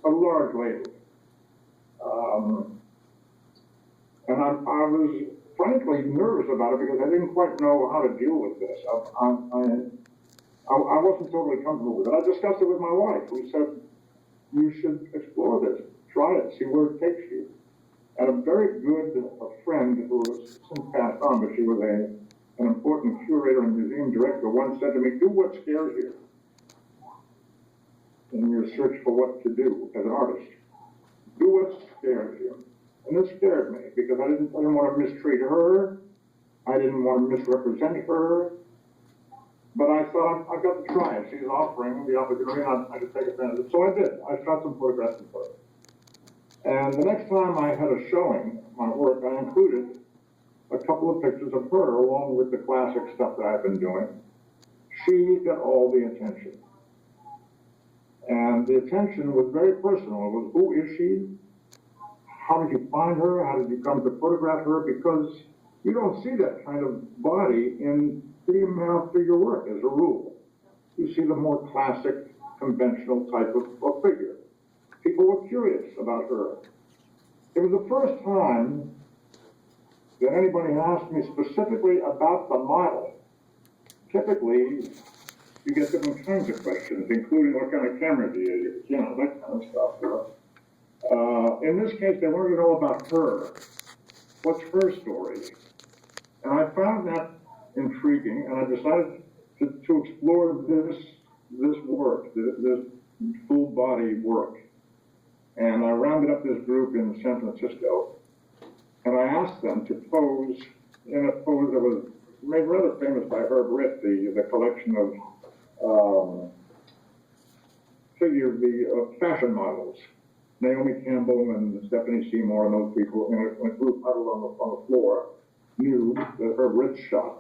a large lady. And I was frankly nervous about it because I didn't quite know how to deal with this. I wasn't totally comfortable with it. I discussed it with my wife, who said, you should explore this, try it, see where it takes you. And a very good friend who has since passed on, but she was an important curator and museum director, once said to me, do what scares you in your search for what to do as an artist. Do what scares you. And this scared me because I didn't want to mistreat her. I didn't want to misrepresent her. But I thought, I've got to try it. She's offering the opportunity, and I could take advantage of it. So I did. I shot some photographs of her. And the next time I had a showing of my work, I included a couple of pictures of her along with the classic stuff that I've been doing. She got all the attention. And the attention was very personal. It was, who is she? How did you find her? How did you come to photograph her? Because you don't see that kind of body in female figure work as a rule. You see the more classic, conventional type of figure. People were curious about her. It was the first time that anybody asked me specifically about the model. Typically, you get different kinds of questions, including what kind of camera do you use, you know, that kind of stuff. In this case, they wanted to know about her. What's her story? And I found that intriguing, and I decided to explore this work, this full body work. And I rounded up this group in San Francisco, and I asked them to pose in a pose that was made rather famous by Herb Ritt, the collection of fashion models. Naomi Campbell and Stephanie Seymour and those people in a group huddled on the floor, nude, that Herb Ritt shot.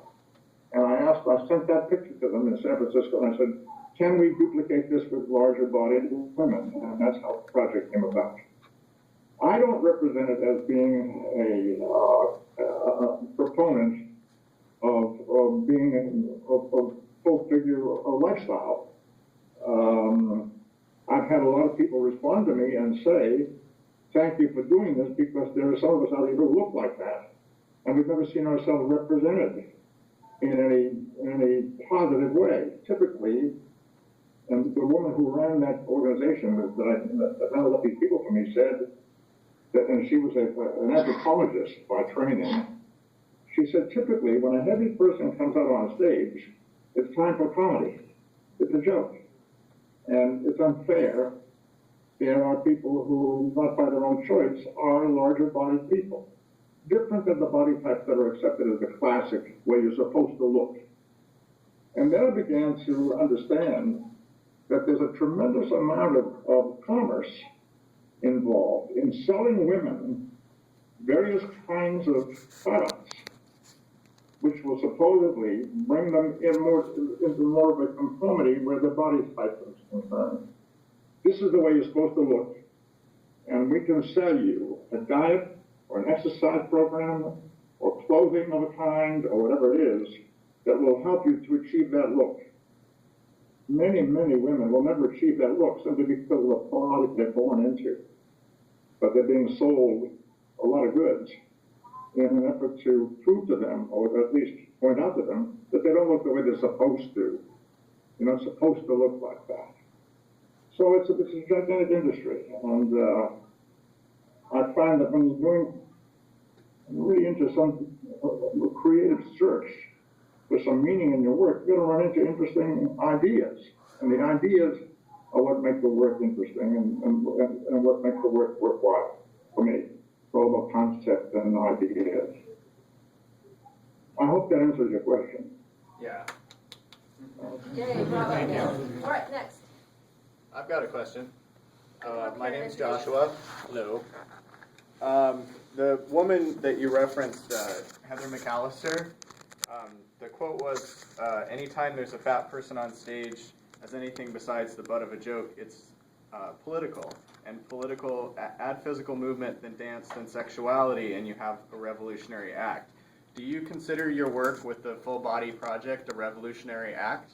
And I sent that picture to them in San Francisco, and I said, can we duplicate this with larger bodied women? And that's how the project came about. I don't represent it as being a proponent of full figure lifestyle. I've had a lot of people respond to me and say, thank you for doing this, because there are some of us out here who look like that. And we've never seen ourselves represented in any positive way. Typically, and the woman who ran that organization that rounded up these people for me said that, and she was an anthropologist by training, she said, typically, when a heavy person comes out on stage, it's time for comedy. It's a joke. And it's unfair. There are people who, not by their own choice, are larger-bodied people. Different than the body types that are accepted as the classic way you're supposed to look. And then I began to understand that there's a tremendous amount of commerce involved in selling women various kinds of products, which will supposedly bring them into more of a conformity where the body type is concerned. This is the way you're supposed to look. And we can sell you a diet or an exercise program or clothing of a kind or whatever it is that will help you to achieve that look. Many, many women will never achieve that look simply because of the body they're born into. But they're being sold a lot of goods in an effort to prove to them, or at least point out to them, that they don't look the way they're supposed to. You're not supposed to look like that. So it's a gigantic industry, and I find that when you're really into some creative search for some meaning in your work, you're going to run into interesting ideas, and the ideas are what make the work interesting and what makes the work worthwhile for me. It's all about concept and ideas. I hope that answers your question. Yeah. Yay, bravo. All right, next. I've got a question. My name's Joshua. Hello. The woman that you referenced, Heather McAllister, the quote was, anytime there's a fat person on stage as anything besides the butt of a joke, it's political. And political, add physical movement, then dance, then sexuality, and you have a revolutionary act. Do you consider your work with the Full Body Project a revolutionary act?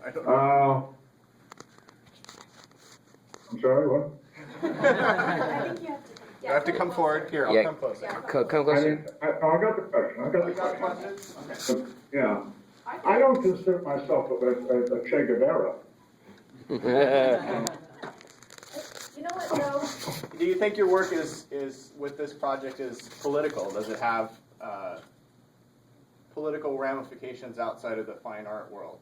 I don't know. I'm sorry, what? I think you have to. You have to come forward. Here, I'll Yeah. come closer. Yeah. Come I closer. didn't, I got the question, I got You the got question. questions? Okay. Yeah, I don't consider myself a Che Guevara. You know what, though? Do you think your work is with this project is political? Does it have political ramifications outside of the fine art world?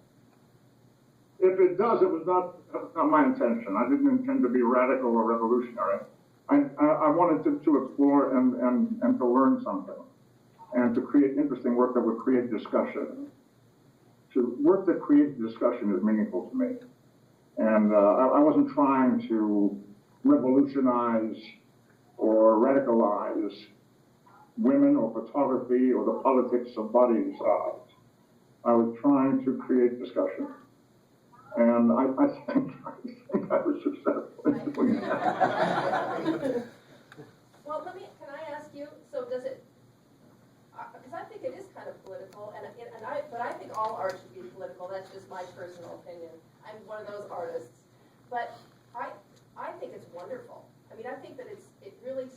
If it does, it was not my intention. I didn't intend to be radical or revolutionary. I wanted to explore and to learn something, and to create interesting work that would create discussion. Work that creates discussion is meaningful to me. And I wasn't trying to revolutionize or radicalize women or photography or the politics of body size. I was trying to create discussion. And I think I was successful in doing that. Well, can I ask you, so does it, because I think it is kind of political, but I think all art should be political. That's just my personal opinion. I'm one of those artists. But I think it's wonderful. I mean, I think that it really,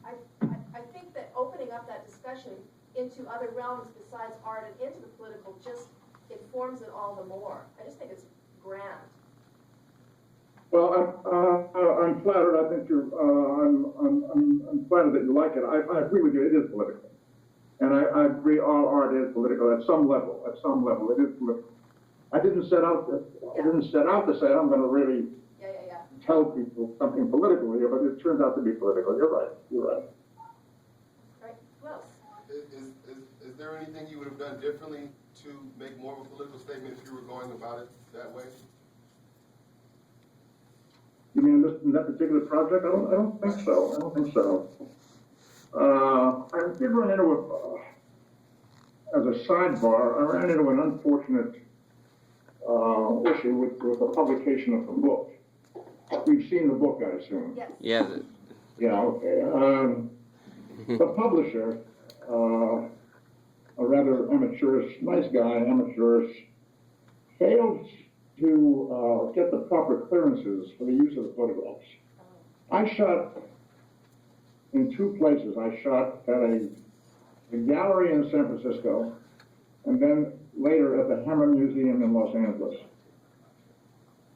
I think that opening up that discussion into other realms besides art and into the political just informs it all the more. I just think it's grand. Well, I'm flattered. I think I'm flattered that you like it. I agree with you. It is political, and I agree. All art is political at some level. At some level, it is political. I didn't set out to say I'm going to really tell people something political here, but it turns out to be political. You're right. You're right. Right. Who else? Is there anything you would have done differently to make more of a political statement if you were going about it that way? You mean in that particular project? I don't think so. I don't think so. I did run into as a sidebar, I ran into an unfortunate issue with the publication of the book. We've seen the book, I assume. Yes. Yeah. Yeah, okay. The publisher, a rather amateurish, nice guy, amateurish, failed to get the proper clearances for the use of the photographs. I shot in two places. I shot at a gallery in San Francisco, and then later at the Hammer Museum in Los Angeles.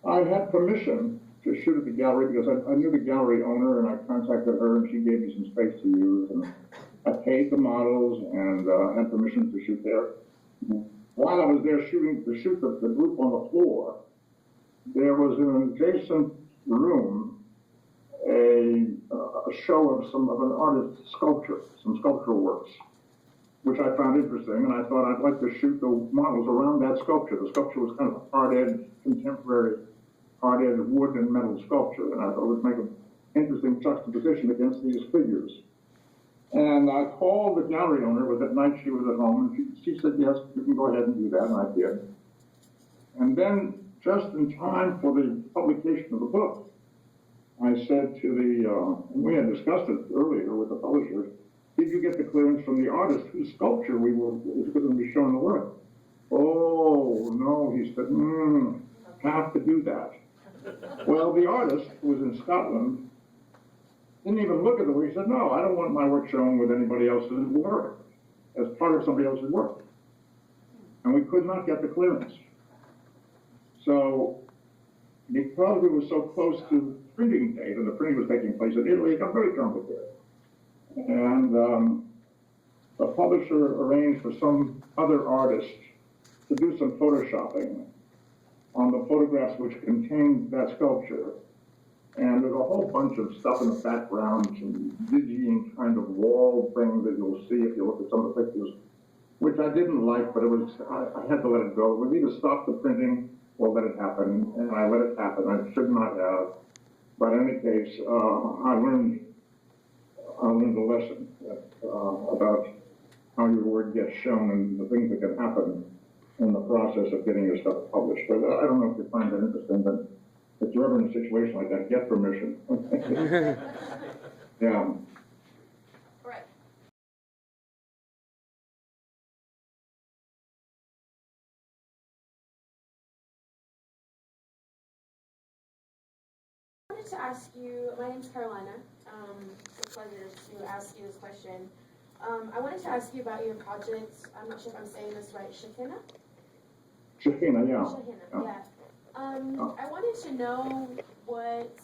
I had permission to shoot at the gallery because I knew the gallery owner, and I contacted her, and she gave me some space to use, and I paid the models and had permission to shoot there. While I was there to shoot the group on the floor, there was in an adjacent room a show of an artist's sculpture, some sculptural works, which I found interesting, and I thought I'd like to shoot the models around that sculpture. The sculpture was kind of hard-edged, contemporary hard-edged wood and metal sculpture, and I thought it would make an interesting juxtaposition against these figures. And I called the gallery owner. It was at night, she was at home, and she said, yes, you can go ahead and do that, and I did. And then, just in time for the publication of the book, I said to we had discussed it earlier with the publisher, did you get the clearance from the artist whose sculpture was going to be shown in the work? Oh, no, he said, have to do that. Well, the artist, who was in Scotland, didn't even look at the work. He said, no, I don't want my work shown with anybody else's work, as part of somebody else's work. And we could not get the clearance. So, because we were so close to printing date, and the printing was taking place in Italy, it got very complicated. And the publisher arranged for some other artist to do some photoshopping on the photographs which contained that sculpture. And there's a whole bunch of stuff in the background, some dizzying kind of wall things that you'll see if you look at some of the pictures, which I didn't like, but I had to let it go. It was either stop the printing or let it happen, and I let it happen. I should not have. But in any case, I learned a lesson about how your work gets shown and the things that can happen in the process of getting your stuff published. But I don't know if you find that interesting, but if you're ever in a situation like that, get permission. Yeah. ask you, my name's Carolina. It's a pleasure to ask you this question. I wanted to ask you about your project. I'm not sure if I'm saying this right. Shekinah? Shekinah, yeah. Shekinah, yeah. I wanted to know what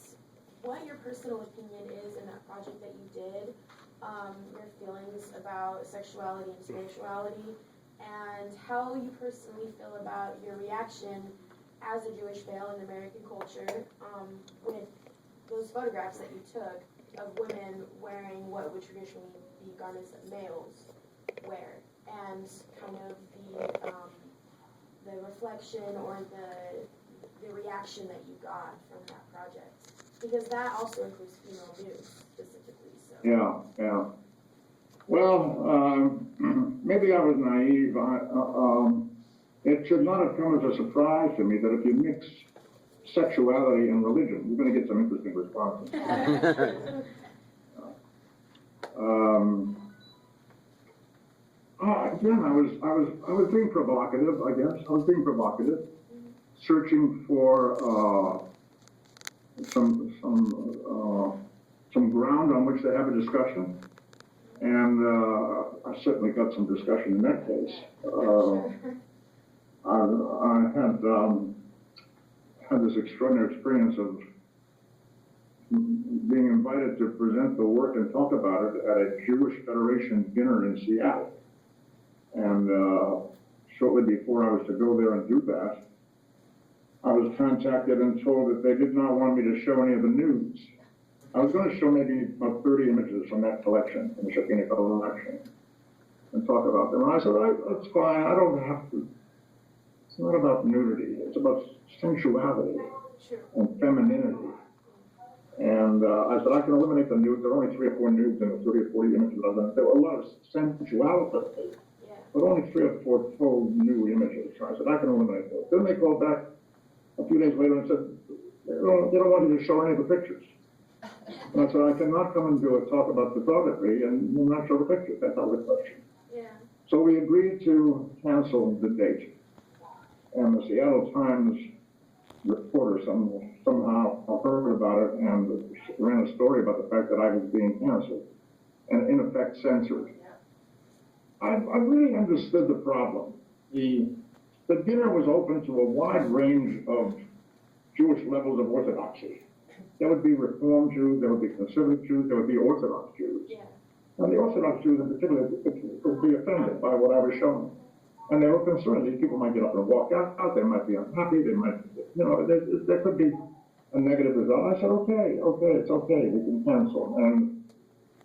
your personal opinion is in that project that you did, your feelings about sexuality and spirituality, and how you personally feel about your reaction as a Jewish male in American culture with those photographs that you took of women wearing what would traditionally be garments that males wear, and kind of the reflection or the reaction that you got from that project, because that also includes female nudes specifically. So. Yeah. Well, maybe I was naive. It should not have come as a surprise to me that if you mix sexuality and religion, you're going to get some interesting responses. Again, I was being provocative, I guess. I was being provocative, searching for some ground on which to have a discussion, and I certainly got some discussion in that case. I had this extraordinary experience of being invited to present the work and talk about it at a Jewish Federation dinner in Seattle. And shortly before I was to go there and do that, I was contacted and told that they did not want me to show any of the nudes. I was going to show maybe about 30 images from that collection, from the Shekinah collection, and talk about them. And I said, that's fine, I don't have to. It's not about nudity, it's about sensuality and femininity. And I said, I can eliminate the nudes. There are only 3 or 4 nudes in the 30 or 40 images of them. There were a lot of sensuality, but only 3 or 4 full new images. So I said, I can eliminate those. Then they called back a few days later and said, they don't want you to show any of the pictures. And I said, I cannot come and do a talk about photography and not show the pictures. That's out of the question. Yeah. So we agreed to cancel the date. And the Seattle Times reporter somehow heard about it and ran a story about the fact that I was being canceled and in effect censored. I really understood the problem. The dinner was open to a wide range of Jewish levels of orthodoxy. There would be Reform Jews, there would be Conservative Jews, there would be Orthodox Jews. Yeah. And the Orthodox Jews in particular could be offended by what I was showing. And they were concerned. These people might get up and walk out, they might be unhappy, they might, there could be a negative result. I said, okay, it's okay, we can cancel. And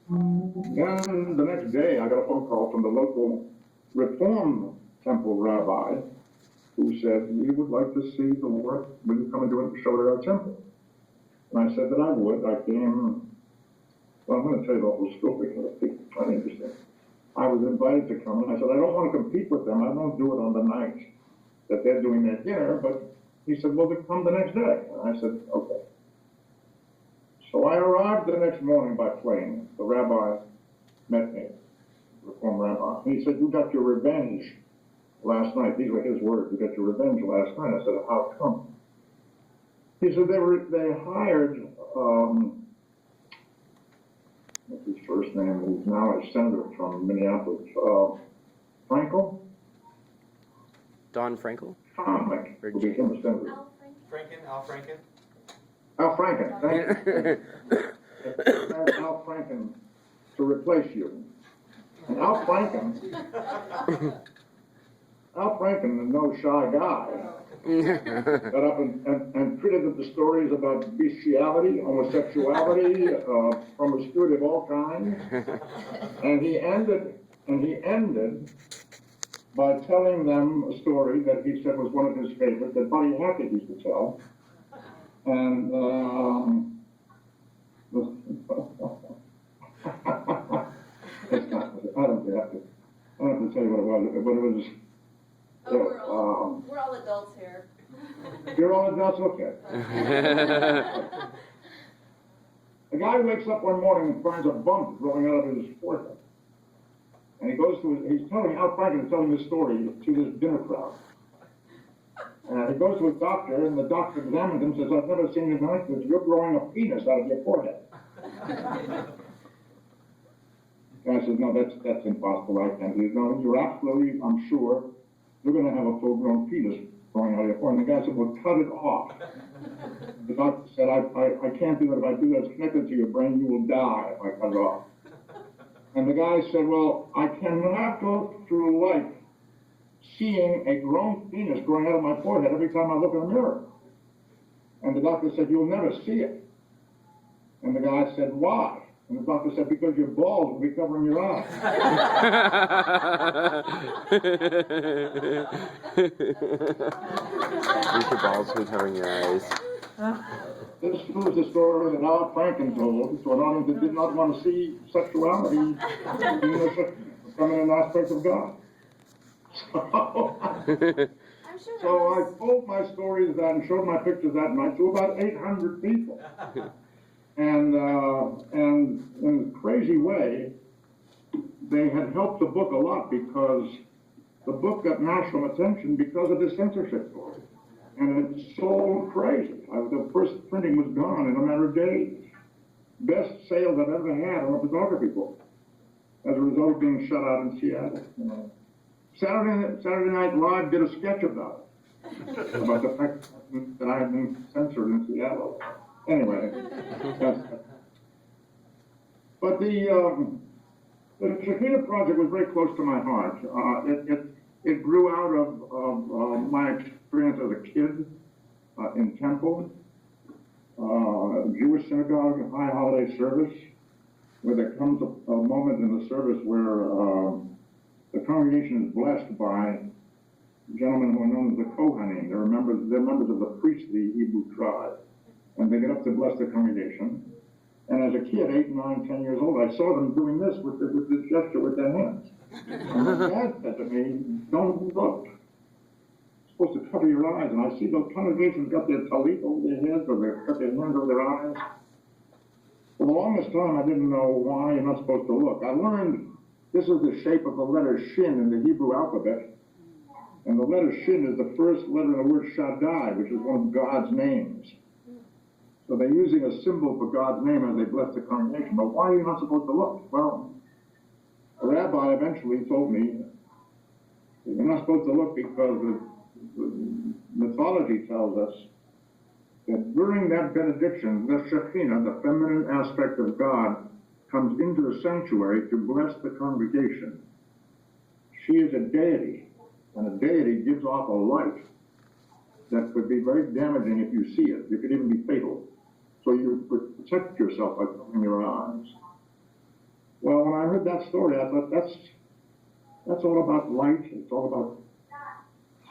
then the next day, I got a phone call from the local Reform Temple rabbi who said, we would like to see the work, will you come and do it show it at our temple? And I said that I would. I came, well, I'm going to tell you the whole story because I think it's kind of interesting. I was invited to come, and I said, I don't want to compete with them. I don't do it on the night that they're doing their dinner, but he said, well, then come the next day. And I said, okay. So I arrived the next morning by plane. The rabbi met me, the Reform rabbi. And he said, you got your revenge last night. These were his words. You got your revenge last night. I said, how come? He said, they hired, what's his first name? He's now a senator from Minneapolis. Frankel? Don Frankel? Who became a senator. Al Franken? Al Franken, thank you. Al Franken to replace you. And Al Franken, the no shy guy, got up and treated the stories about bestiality, homosexuality, promiscuity of all kinds, and he ended by telling them a story that he said was one of his favorites that Buddy Hackett used to tell, and I don't have to tell you what it was, but it was. Oh, we're all adults here. You're all adults? Okay. A guy wakes up one morning and finds a bump growing out of his forehead. And he goes to he's telling Al Franken is telling this story to this dinner crowd. And he goes to a doctor, and the doctor examines him and says, I've never seen anything like this. You're growing a penis out of your forehead. And I said, no, that's impossible. I can't. He said, no, you're absolutely, I'm sure, you're going to have a full-grown penis growing out of your forehead. And the guy said, well, cut it off. The doctor said, I can't do that. If I do that, it's connected to your brain. You will die if I cut it off. And the guy said, well, I cannot go through life seeing a grown penis growing out of my forehead every time I look in the mirror. And the doctor said, you'll never see it. And the guy said, why? And the doctor said, because your balls will be covering your eyes. Your balls will be covering your eyes. This proves the story that Al Franken told to an audience that did not want to see sexuality being a feminine aspect of God. So I told my stories of that and showed my pictures that night to about 800 people. And in a crazy way, they had helped the book a lot because the book got national attention because of the censorship story. And it sold crazy. The first printing was gone in a matter of days. Best sales I've ever had on a photography book as a result of being shut out in Seattle. You know. Saturday Night Live did a sketch about it, about the fact that I had been censored in Seattle. Anyway, but the Shekhinah project was very close to my heart. It grew out of my experience as a kid in temple, Jewish synagogue, high holiday service, where there comes a moment in the service where the congregation is blessed by gentlemen who are known as the Kohanim. They're members of the priestly Hebrew tribe. And they get up to bless the congregation. And as a kid, 8, 9, 10 years old, I saw them doing this with this gesture with their hands. And my dad said to me, don't look. You're supposed to cover your eyes. And I see those congregations got their talit over their heads, or they've got their hands over their eyes. For the longest time, I didn't know why you're not supposed to look. I learned this is the shape of the letter Shin in the Hebrew alphabet. And the letter Shin is the first letter in the word Shaddai, which is one of God's names. So they're using a symbol for God's name as they bless the congregation. But why are you not supposed to look? Well, a rabbi eventually told me, you're not supposed to look because the mythology tells us that during that benediction, the Shekhinah, the feminine aspect of God, comes into the sanctuary to bless the congregation. She is a deity, and a deity gives off a light that could be very damaging if you see it. It could even be fatal. So you protect yourself by covering your eyes. Well, when I heard that story, I thought that's all about light. It's all about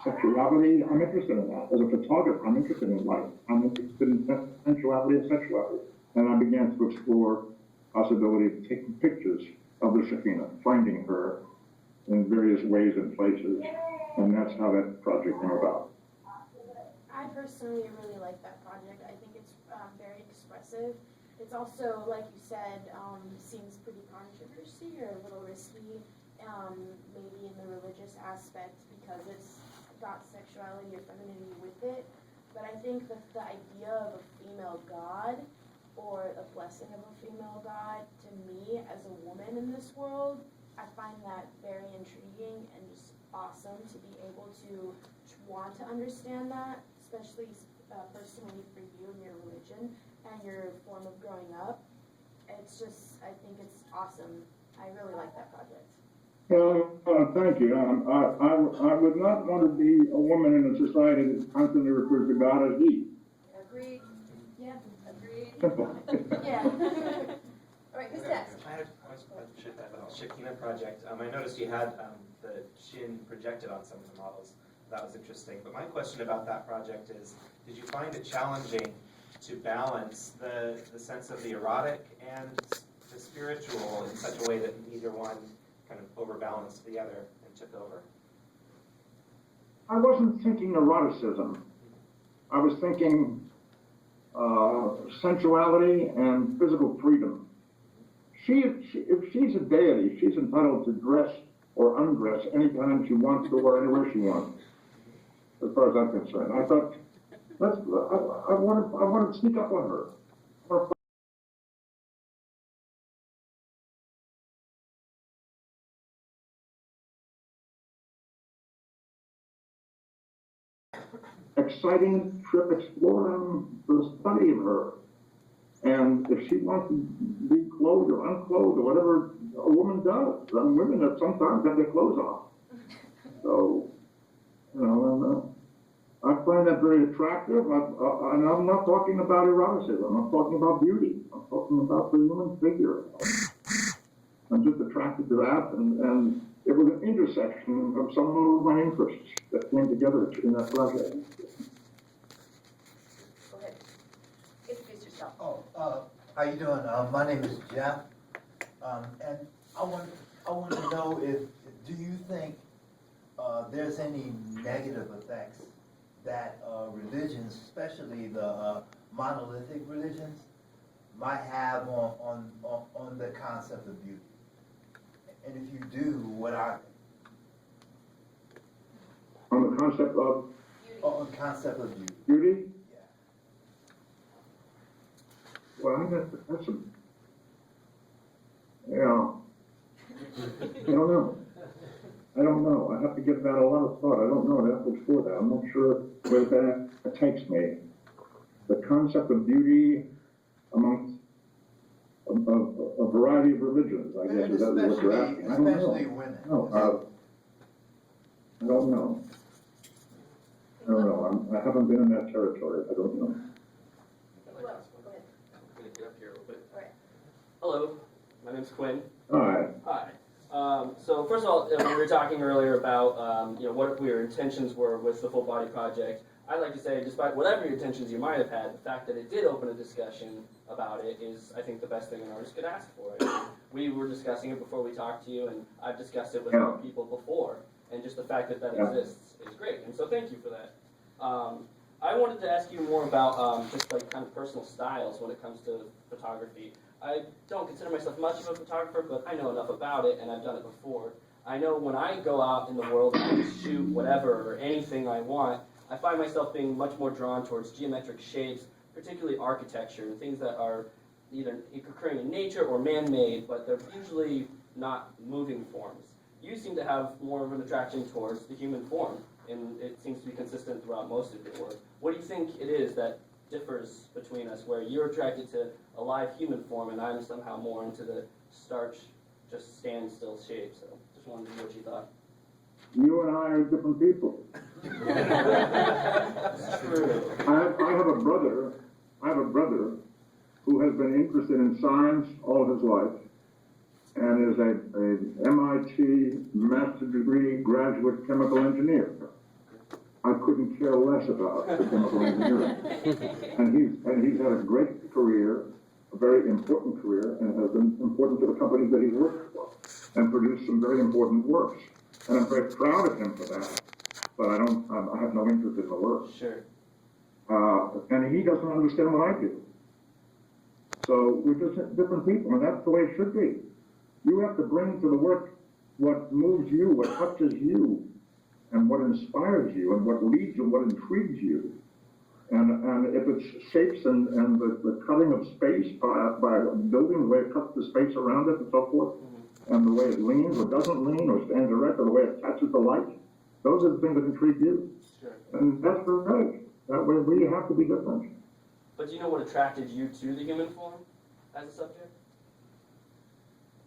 sexuality. I'm interested in that. As a photographer, I'm interested in light. I'm interested in sensuality and sexuality. And I began to explore possibility of taking pictures of the Shekhinah, finding her in various ways and places. And that's how that project came about. I personally really like that project. I think it's very expressive. It's also, like you said, seems pretty controversy or a little risky, maybe in the religious aspect because it's got sexuality or femininity with it. But I think that the idea of a female god or the blessing of a female god, to me as a woman in this world, I find that very intriguing and just awesome to be able to want to understand that, especially personally for you and your religion and your form of growing up. It's just, I think it's awesome. I really like that project. Thank you. I would not want to be a woman in a society that constantly refers to God as he. Agreed. Yeah. Agreed. Simple. Yeah. All right, who's next? I had a question about the Shekhinah project. I noticed you had the Shin projected on some of the models. That was interesting. But my question about that project is, did you find it challenging to balance the sense of the erotic and the spiritual in such a way that neither one kind of overbalanced the other and took over? I wasn't thinking eroticism. I was thinking sensuality and physical freedom. If she's a deity, she's entitled to dress or undress anytime she wants to or anywhere she wants. as far as I'm concerned. I thought, I wanted to sneak up on her. Exciting trip exploring the study of her. And if she wants to be clothed or unclothed or whatever a woman does, women that sometimes have their clothes off. So, I find that very attractive, and I'm not talking about eroticism, I'm talking about beauty. I'm talking about the human figure. I'm just attracted to that, and it was an intersection of some of my interests that came together in that project. Go ahead. Introduce yourself. How you doing? My name is Jeff, and I want to know do you think there's any negative effects that religions, especially the monolithic religions, might have on the concept of beauty? And if you do, what are they? On the concept of On the concept of beauty. beauty? Yeah. Well, I think that's a, yeah. I don't know. I have to give that a lot of thought. I don't know that before that. I'm not sure where that takes me. The concept of beauty amongst a variety of religions, I guess, And is that what you're asking? I don't know. especially women. No, I don't know. I haven't been in that territory. I don't know. Well, go ahead. I'm gonna get up here a little bit. All right. Hello, my name's Quinn. Hi. Hi. So first of all, we were talking earlier about what your intentions were with the Full Body Project. I'd like to say, despite whatever your intentions you might have had, the fact that it did open a discussion about it is, I think, the best thing an artist could ask for. We were discussing it before we talked to you, and I've discussed it with other people before, and just the fact that that exists is great. And so thank you for that. I wanted to ask you more about just like kind of personal styles when it comes to photography. I don't consider myself much of a photographer, but I know enough about it, and I've done it before. I know when I go out in the world and shoot whatever or anything I want, I find myself being much more drawn towards geometric shapes, particularly architecture, and things that are either occurring in nature or man-made, but they're usually not moving forms. You seem to have more of an attraction towards the human form, and it seems to be consistent throughout most of your work. What do you think it is that differs between us, where you're attracted to a live human form and I'm somehow more into the starch, just standstill shape? So just wanted to know what you thought. You and I are different people. That's true. I have a brother who has been interested in science all his life and is a MIT master's degree graduate chemical engineer. I couldn't care less about the chemical engineering. And he's had a great career, a very important career, and has been important to the companies that he's worked for, and produced some very important works. And I'm very proud of him for that, but I have no interest in the work. Sure. And he doesn't understand what I do. So we're just different people, and that's the way it should be. You have to bring to the work what moves you, what touches you, and what inspires you, and what leads you, what intrigues you. And if it's shapes and the cutting of space by a building, the way it cuts the space around it and so forth, and the way it leans or doesn't lean or stands erect, or the way it catches the light, those are the things that intrigue you. Sure. And that's great. That way we have to be different. But do you know what attracted you to the human form as a subject?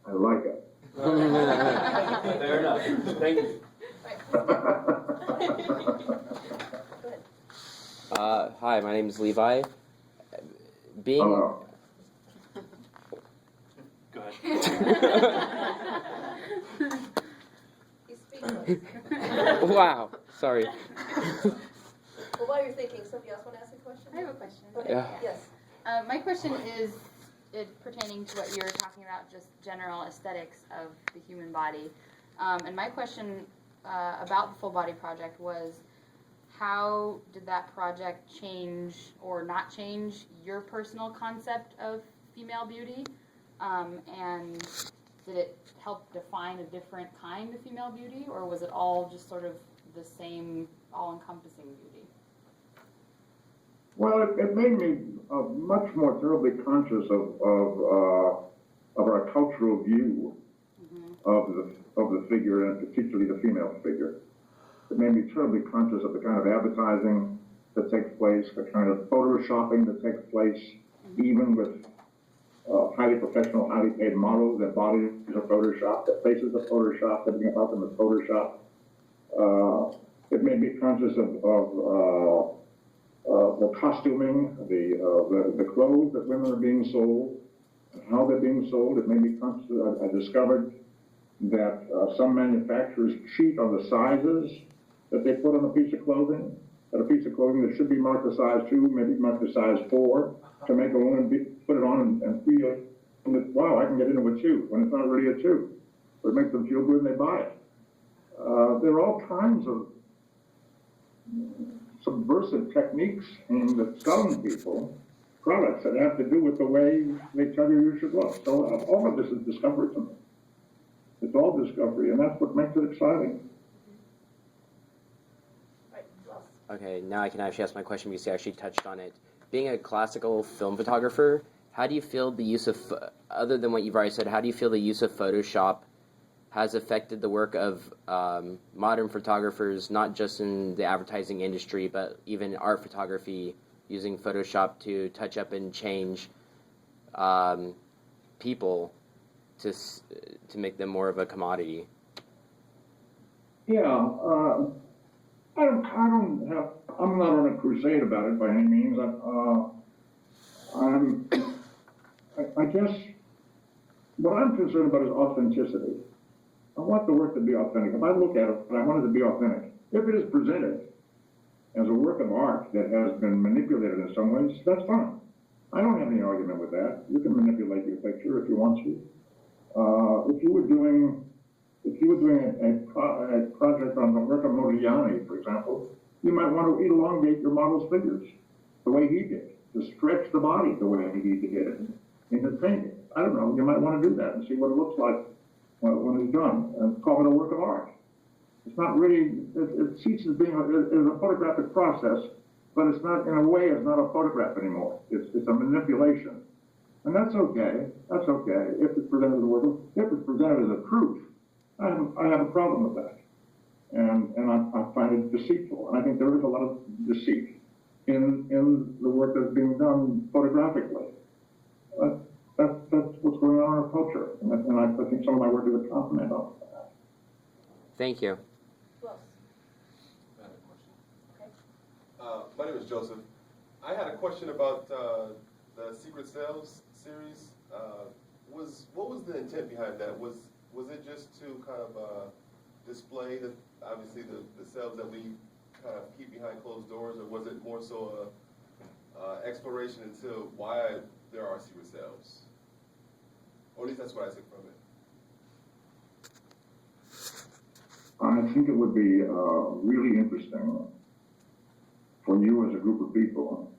I like it. Fair enough. Thank you. Hi, my name is Levi. Being Hello. Go ahead. He's speechless. wow, sorry. Well, while you're thinking, somebody else want to ask a question? I have a question. Okay. Yeah. Yes. My question is pertaining to what you were talking about, just general aesthetics of the human body. And my question about the Full Body Project was, how did that project change or not change your personal concept of female beauty? And did it help define a different kind of female beauty, or was it all just sort of the same all-encompassing beauty? Well, it made me much more terribly conscious of our cultural view of the figure, and particularly the female figure. It made me terribly conscious of the kind of advertising that takes place, the kind of photoshopping that takes place, even with highly professional, highly paid models. Their bodies are photoshopped, their faces are photoshopped, everything about them is photoshopped. It made me conscious of the costuming, the clothes that women are being sold, and how they're being sold. It made me conscious. I discovered that some manufacturers cheat on the sizes that they put on a piece of clothing. That a piece of clothing that should be marked a size 2, maybe marked a size 4, to make a woman put it on and feel that, wow, I can get into a 2, when it's not really a 2. But it makes them feel good and they buy it. There are all kinds of subversive techniques aimed at selling people products that have to do with the way they tell you should look. So all of this is discovery to me. It's all discovery, and that's what makes it exciting. Okay, now I can actually ask my question because you actually touched on it. Being a classical film photographer, how do you feel the use of, other than what you've already said, how do you feel the use of Photoshop has affected the work of modern photographers, not just in the advertising industry, but even art photography, using Photoshop to touch up and change people to make them more of a commodity? Yeah, I'm not on a crusade about it by any means. I guess what I'm concerned about is authenticity. I want the work to be authentic. If I look at it, I want it to be authentic. If it is presented as a work of art that has been manipulated in some ways, that's fine. I don't have any argument with that. You can manipulate your picture if you want to. If you were doing a project on the work of Modigliani, for example, you might want to elongate your model's figures the way he did, to stretch the body the way he did in his painting. I don't know. You might want to do that and see what it looks like when it's done, and call it a work of art. It's not really. It ceases being a photographic process, but it's not, in a way, it's not a photograph anymore. It's a manipulation. And that's okay. That's okay. If it's presented as a work, if it's presented as a truth, I have a problem with that. And I find it deceitful. And I think there is a lot of deceit in the work that's being done photographically. That's what's going on in our culture. And I think some of my work is a compliment on that. Thank you. Close. I had a question. My name is Joseph. I had a question about the Secret Sales series. What was the intent behind that? Was it just to kind of display the obviously the sales that we kind of keep behind closed doors, or was it more so a exploration into why there are secret sales? Or at least that's what I took from it. I think it would be really interesting for you as a group of people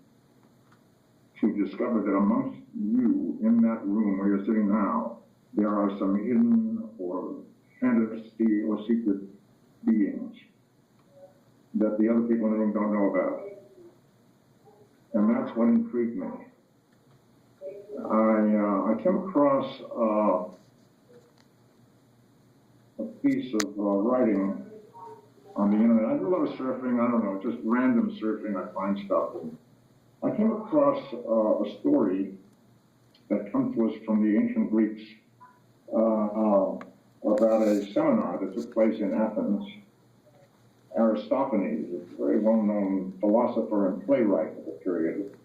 to discover that amongst you in that room where you're sitting now, there are some hidden or fantasy or secret beings that the other people in the room don't know about. And that's what intrigued me. I came across a piece of writing on the internet. I do a lot of surfing. I don't know, just random surfing. I find stuff. And I came across a story that comes to us from the ancient Greeks about a seminar that took place in Athens. Aristophanes, a very well-known philosopher and playwright of the period,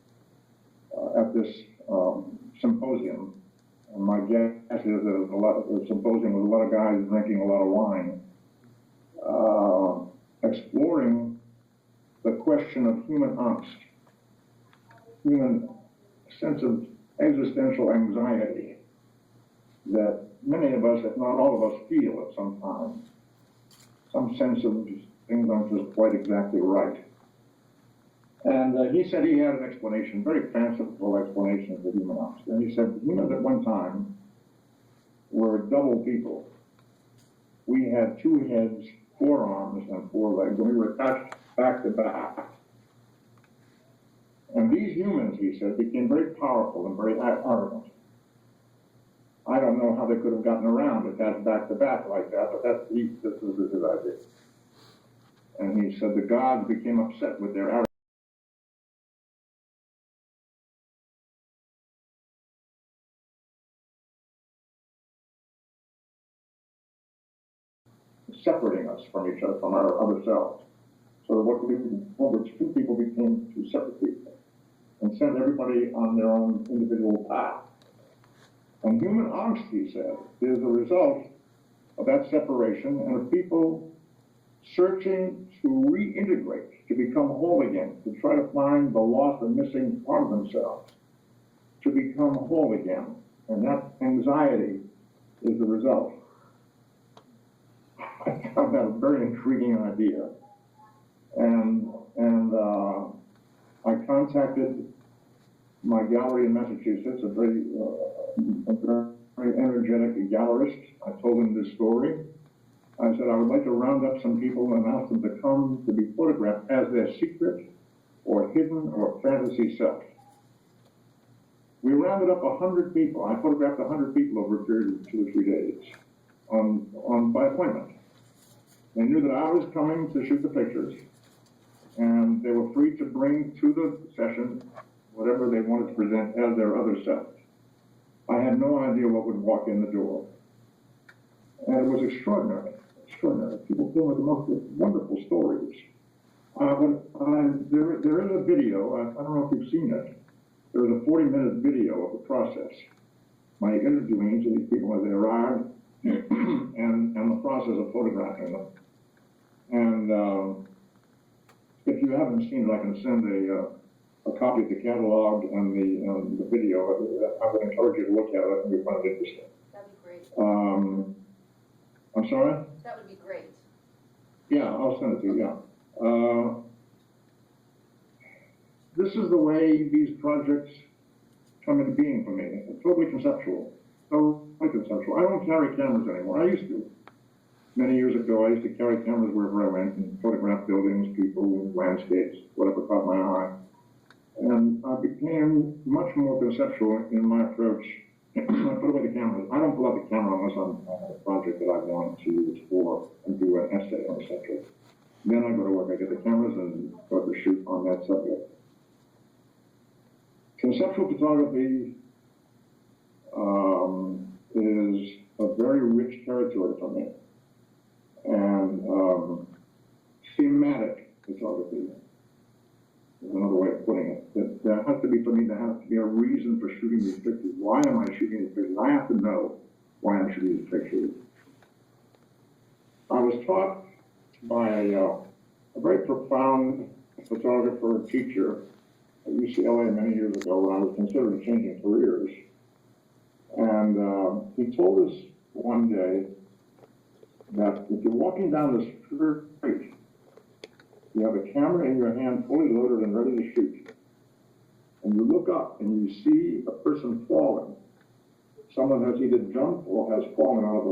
at this symposium. And my guess is that the symposium was a lot of guys drinking a lot of wine, exploring the question of human angst, human sense of existential anxiety that many of us, if not all of us, feel at some time. Some sense of things aren't just quite exactly right. And he said he had an explanation, very fanciful explanation of the human angst. And he said humans at one time were double people. We had 2 heads 4 arms and 4 legs, and we were attached back to back. And these humans, he said, became very powerful and very arrogant. I don't know how they could have gotten around attached back to back like that, but this was his idea. And he said the gods became upset with their arrogance, separating us from each other, from our other selves. So that what which 2 people became 2 separate people, and sent everybody on their own individual path. And human angst, he said, is a result of that separation and of people searching to reintegrate, to become whole again, to try to find the lost and missing part of themselves, to become whole again. And that anxiety is the result. I found that a very intriguing idea. And I contacted my gallery in Massachusetts, a very energetic gallerist. I told him this story. I said I would like to round up some people and ask them to come to be photographed as their secret or hidden or fantasy self. We rounded up 100 people. I photographed 100 people over a period of 2 or 3 days by appointment. They knew that I was coming to shoot the pictures, and they were free to bring to the session whatever they wanted to present as their other self. I had no idea what would walk in the door. And it was extraordinary, extraordinary. People came with the most wonderful stories. There is a video, I don't know if you've seen it. There was a 40-minute video of the process. My interviewing each of these people as they arrived, and the process of photographing them. And if you haven't seen it, I can send a copy of the catalog and the video. I would encourage you to look at it and you find it interesting. That'd be great. I'm sorry? That would be great. Yeah, I'll send it to you, yeah. This is the way these projects come into being for me. It's totally conceptual. Totally conceptual. I don't carry cameras anymore. I used to. Many years ago, I used to carry cameras wherever I went and photograph buildings, people, landscapes, whatever caught my eye. And I became much more conceptual in my approach. I put away the cameras. I don't pull out the camera unless I'm on a project that I want to use for and do an essay on a subject. Then I go to work. I get the cameras and go to shoot on that subject. Conceptual photography is a very rich territory for me. And thematic photography is another way of putting it. There has to be, for me, there has to be a reason for shooting these pictures. Why am I shooting these pictures? I have to know why I'm shooting these pictures. I was taught by a very profound photographer teacher at UCLA many years ago when I was considering changing careers. And he told us one day that if you're walking down the street, you have a camera in your hand fully loaded and ready to shoot, and you look up and you see a person falling. Someone has either jumped or has fallen out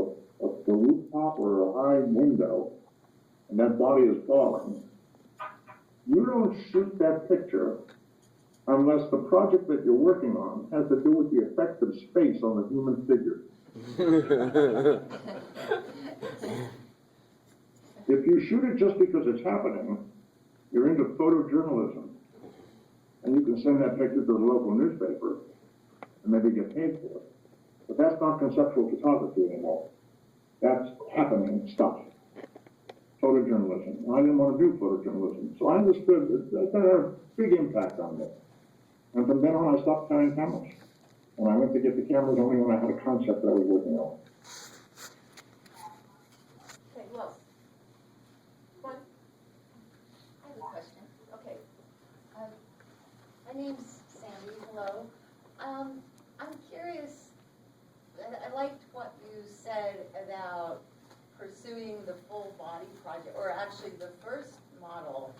of the rooftop or a high window, and that body is falling. You don't shoot that picture unless the project that you're working on has to do with the effect of space on the human figure. If you shoot it just because it's happening, you're into photojournalism. And you can send that picture to the local newspaper and maybe get paid for it. But that's not conceptual photography anymore. That's happening stuff. Photojournalism. And I didn't want to do photojournalism. So I understood that had a big impact on me. And from then on, I stopped carrying cameras. And I went to get the cameras only when I had a concept that I was working on. Okay, who else? One. I have a question. Okay. My name's Sandy. Hello. I'm curious. I liked what you said about pursuing the full body project, or actually the first model,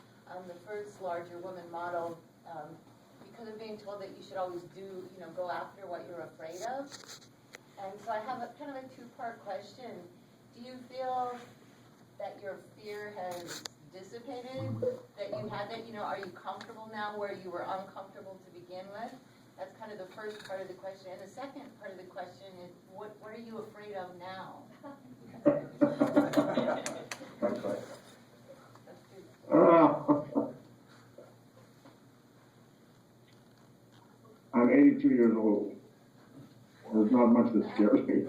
the first larger woman model, because of being told that you should always go after what you're afraid of. And so I have a kind of a two-part question. Do you feel that your fear anticipated that you had that? You know, are you comfortable now where you were uncomfortable to begin with? That's kind of the first part of the question. And the second part of the question is, what are you afraid of now? I'm 82 years old. There's not much that scares me.